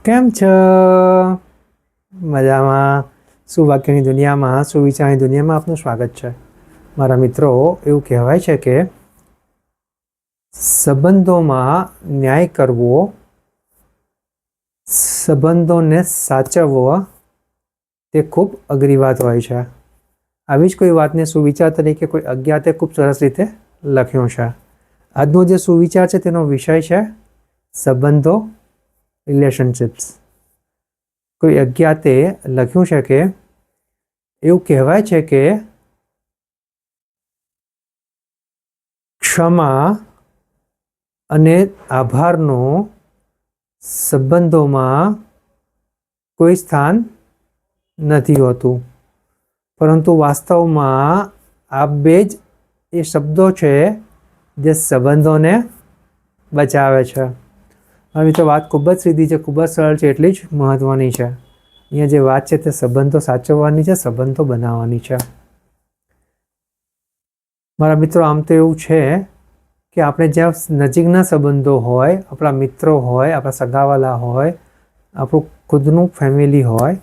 કેમ છો? મજામાં? સુવાક્યની દુનિયામાં, સુવિચારની દુનિયામાં આપનું સ્વાગત છે. મારા મિત્રો, એવું કહેવાય છે કે સંબંધોમાં ન્યાય કરવો, સંબંધોને સાચવવા તે ખૂબ અઘરી વાત હોય છે. આવી જ કોઈ વાતને સુવિચાર તરીકે કોઈ અજ્ઞાતે ખૂબ સરસ રીતે લખ્યું છે. આજનો જે સુવિચાર છે તેનો વિષય છે સંબંધો, રિલેશનશિપ્સ. કોઈ અજ્ઞાતે લખ્યું છે કે એવું કહેવાય છે કે ક્ષમા અને આભારનો સંબંધોમાં કોઈ સ્થાન નથી હોતું, પરંતુ વાસ્તવમાં આ બે જ એ શબ્દો છે જે સંબંધોને બચાવે છે. હવે તો વાત ખૂબ જ સીધી છે, ખૂબ જ સરળ છે, એટલી જ મહત્ત્વની છે. અહીંયા જે વાત છે તે સંબંધો સાચવવાની છે, સંબંધો બનાવવાની છે. મારા મિત્રો, આમ તો એવું છે કે આપણે જ્યાં નજીકના સંબંધો હોય, આપણા મિત્રો હોય, આપણા સગાવાલા હોય, આપણું ખુદનું ફેમિલી હોય,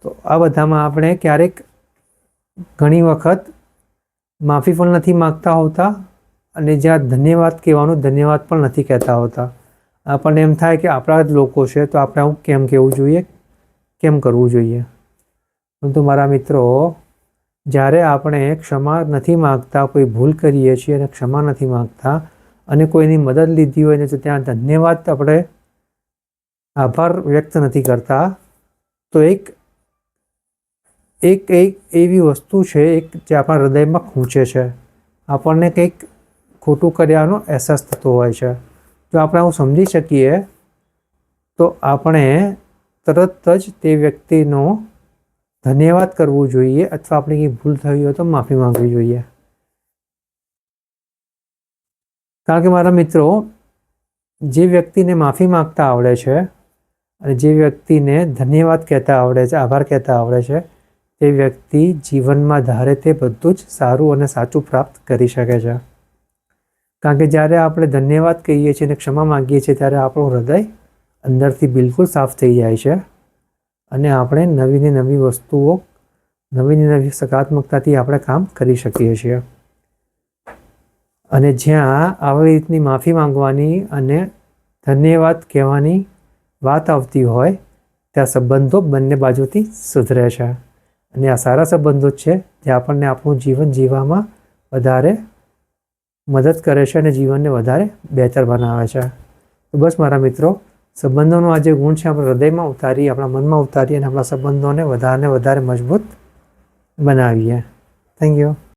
તો આ બધામાં આપણે ક્યારેક ઘણી વખત માફી પણ નથી માગતા હોતા, અને જ્યાં ધન્યવાદ કહેવાનું ધન્યવાદ પણ નથી કહેતા હોતા. આપણને એમ થાય કે આપણા જ લોકો છે તો આપણે આવું કેમ કહેવું જોઈએ, કેમ કરવું જોઈએ. પરંતુ મારા મિત્રો, જ્યારે આપણે ક્ષમા નથી માગતા, કોઈ ભૂલ કરીએ છીએ અને ક્ષમા નથી માગતા, અને કોઈની મદદ લીધી હોય ને તો ત્યાં ધન્યવાદ આપણે આભાર વ્યક્ત નથી કરતા, તો એક એવી વસ્તુ છે જે આપણા હૃદયમાં ખૂંચે છે. આપણને કંઈક ખોટું કર્યાનો અહેસાસ થતો હોય છે. જો આપણે આવું સમજી શકીએ તો આપણે તરત જ તે વ્યક્તિનો ધન્યવાદ કરવું જોઈએ, અથવા આપણી કંઈ ભૂલ થઈ હોય તો માફી માંગવી જોઈએ. કારણ કે મારા મિત્રો, જે વ્યક્તિને માફી માંગતા આવડે છે અને જે વ્યક્તિને ધન્યવાદ કહેતા આવડે છે, આભાર કહેતા આવડે છે, તે વ્યક્તિ જીવનમાં ધારે તે બધું જ સારું અને સાચું પ્રાપ્ત કરી શકે છે. કારણ કે જ્યારે આપણે ધન્યવાદ કહીએ છીએ અને ક્ષમા માગીએ છીએ ત્યારે આપણું હૃદય અંદરથી બિલકુલ સાફ થઈ જાય છે, અને આપણે નવી નવી વસ્તુઓ, નવી સકારાત્મકતાથી આપણે કામ કરી શકીએ છીએ. અને જ્યાં આવી રીતની માફી માંગવાની અને ધન્યવાદ કહેવાની વાત આવતી હોય, ત્યાં સંબંધો બંને બાજુથી સુધરે છે. અને આ સારા સંબંધો છે જે આપણને આપણું જીવન જીવવામાં વધારે મદદ કરે છે અને જીવનને વધારે બહેતર બનાવે છે. તો બસ મારા મિત્રો, સંબંધોનો આ જે ગુણ છે આપણે હૃદયમાં ઉતારીએ, આપણા મનમાં ઉતારીએ અને આપણા સંબંધોને વધારે મજબૂત બનાવીએ. Thank you.